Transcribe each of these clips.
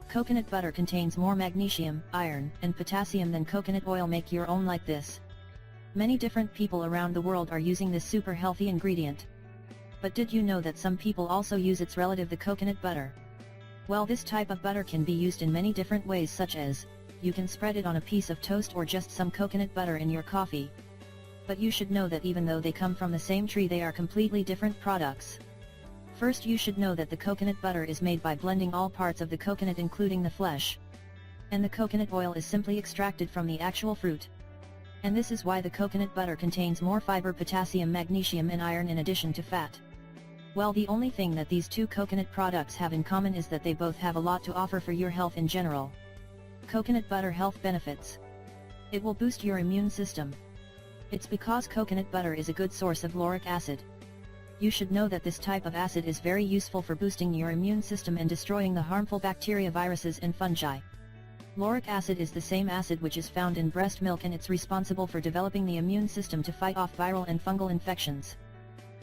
Coconut butter contains more magnesium, iron, and potassium than coconut oil. Make your own like this. Many different people around the world are using this super healthy ingredient. But did you know that some people also use its relative, the coconut butter? Well, this type of butter can be used in many different ways, such as, you can spread it on a piece of toast or just some coconut butter in your coffee. But you should know that even though they come from the same tree, they are completely different products. First, you should know that the coconut butter is made by blending all parts of the coconut including the flesh. And the coconut oil is simply extracted from the actual fruit. And this is why the coconut butter contains more fiber, potassium, magnesium and iron in addition to fat. Well, the only thing that these two coconut products have in common is that they both have a lot to offer for your health in general. Coconut butter health benefits. It will boost your immune system. It's because coconut butter is a good source of lauric acid. You should know that this type of acid is very useful for boosting your immune system and destroying the harmful bacteria, viruses and fungi. Lauric acid is the same acid which is found in breast milk, and it's responsible for developing the immune system to fight off viral and fungal infections.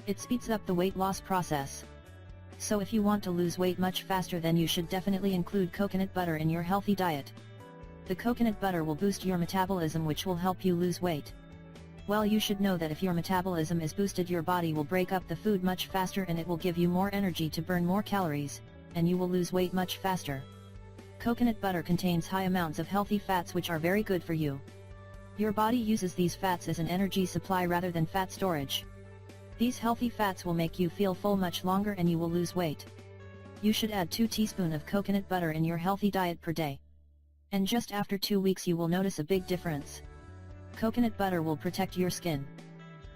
It speeds up the weight loss process. So if you want to lose weight much faster, then you should definitely include coconut butter in your healthy diet. The coconut butter will boost your metabolism, which will help you lose weight. Well, you should know that if your metabolism is boosted, your body will break up the food much faster and it will give you more energy to burn more calories, and you will lose weight much faster. Coconut butter contains high amounts of healthy fats which are very good for you. Your body uses these fats as an energy supply rather than fat storage. These healthy fats will make you feel full much longer and you will lose weight. You should add 2 teaspoons of coconut butter in your healthy diet per day. And just after 2 weeks you will notice a big difference. Coconut butter will protect your skin.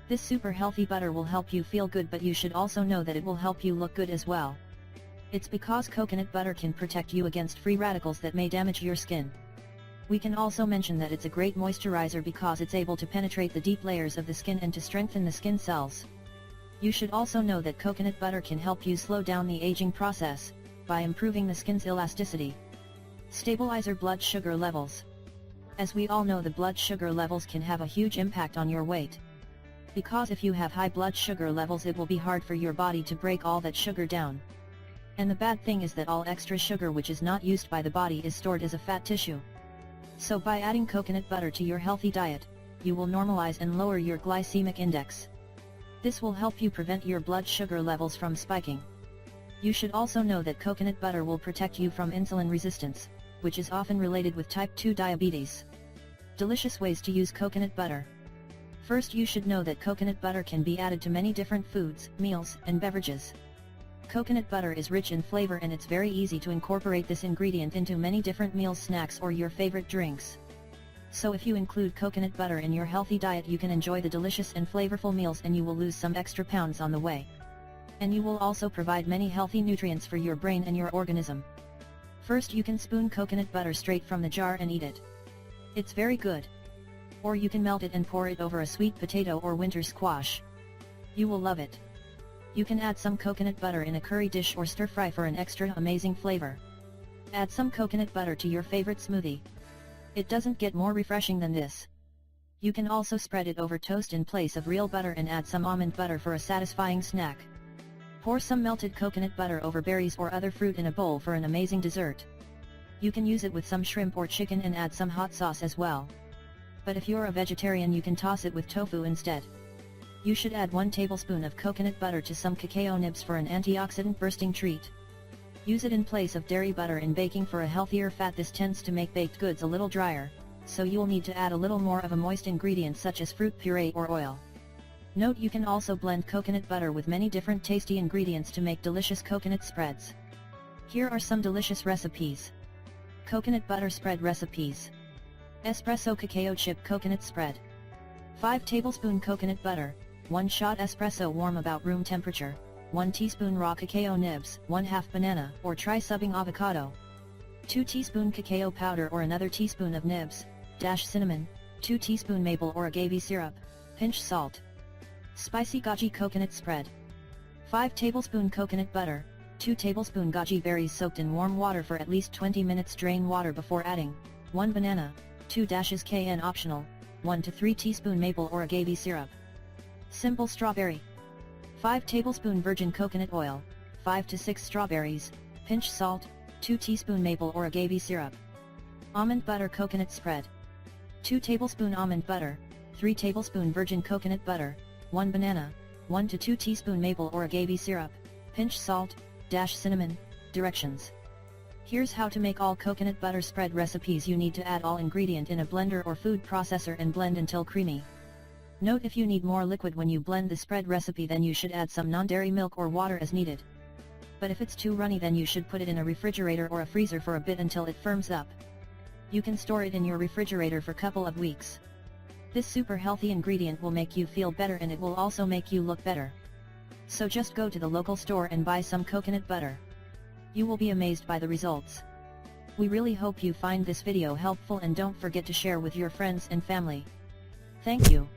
This super healthy butter will help you feel good, but you should also know that it will help you look good as well. It's because coconut butter can protect you against free radicals that may damage your skin. We can also mention that it's a great moisturizer because it's able to penetrate the deep layers of the skin and to strengthen the skin cells. You should also know that coconut butter can help you slow down the aging process, by improving the skin's elasticity. Stabilizer blood sugar levels. As we all know, the blood sugar levels can have a huge impact on your weight. Because if you have high blood sugar levels, it will be hard for your body to break all that sugar down. And the bad thing is that all extra sugar which is not used by the body is stored as a fat tissue. So by adding coconut butter to your healthy diet, you will normalize and lower your glycemic index. This will help you prevent your blood sugar levels from spiking. You should also know that coconut butter will protect you from insulin resistance, which is often related with type 2 diabetes. Delicious ways to use coconut butter. First, you should know that coconut butter can be added to many different foods, meals, and beverages. Coconut butter is rich in flavor and it's very easy to incorporate this ingredient into many different meals, snacks, or your favorite drinks. So if you include coconut butter in your healthy diet, you can enjoy the delicious and flavorful meals and you will lose some extra pounds on the way. And you will also provide many healthy nutrients for your brain and your organism. First, you can spoon coconut butter straight from the jar and eat it. It's very good. Or you can melt it and pour it over a sweet potato or winter squash. You will love it. You can add some coconut butter in a curry dish or stir fry for an extra amazing flavor. Add some coconut butter to your favorite smoothie. It doesn't get more refreshing than this. You can also spread it over toast in place of real butter and add some almond butter for a satisfying snack. Pour some melted coconut butter over berries or other fruit in a bowl for an amazing dessert. You can use it with some shrimp or chicken and add some hot sauce as well. But if you're a vegetarian, you can toss it with tofu instead. You should add 1 tablespoon of coconut butter to some cacao nibs for an antioxidant bursting treat. Use it in place of dairy butter in baking for a healthier fat. This tends to make baked goods a little drier, so you'll need to add a little more of a moist ingredient such as fruit puree or oil. Note, you can also blend coconut butter with many different tasty ingredients to make delicious coconut spreads. Here are some delicious recipes. Coconut butter spread recipes. Espresso cacao chip coconut spread. 5 tablespoon coconut butter, 1 shot espresso warm about room temperature, 1 teaspoon raw cacao nibs, 1/2 banana or try subbing avocado. 2 teaspoon cacao powder or another teaspoon of nibs, dash cinnamon, 2 teaspoon maple or agave syrup, pinch salt. Spicy goji coconut spread. 5 tablespoon coconut butter, 2 tablespoon goji berries soaked in warm water for at least 20 minutes. Drain water before adding. 1 banana, 2 dashes kn optional, 1 to 3 teaspoon maple or agave syrup. Simple strawberry. 5 tablespoon virgin coconut oil, 5 to 6 strawberries, pinch salt, 2 teaspoon maple or agave syrup. Almond butter coconut spread. 2 tablespoon almond butter, 3 tablespoon virgin coconut butter, 1 banana, 1 to 2 teaspoon maple or agave syrup, pinch salt, dash cinnamon. Directions. Here's how to make all coconut butter spread recipes. You need to add all ingredient in a blender or food processor and blend until creamy. Note, if you need more liquid when you blend the spread recipe, then you should add some non-dairy milk or water as needed. But if it's too runny, then you should put it in a refrigerator or a freezer for a bit until it firms up. You can store it in your refrigerator for a couple of weeks. This super healthy ingredient will make you feel better, and it will also make you look better. So just go to the local store and buy some coconut butter. You will be amazed by the results. We really hope you find this video helpful, and don't forget to share with your friends and family. Thank you.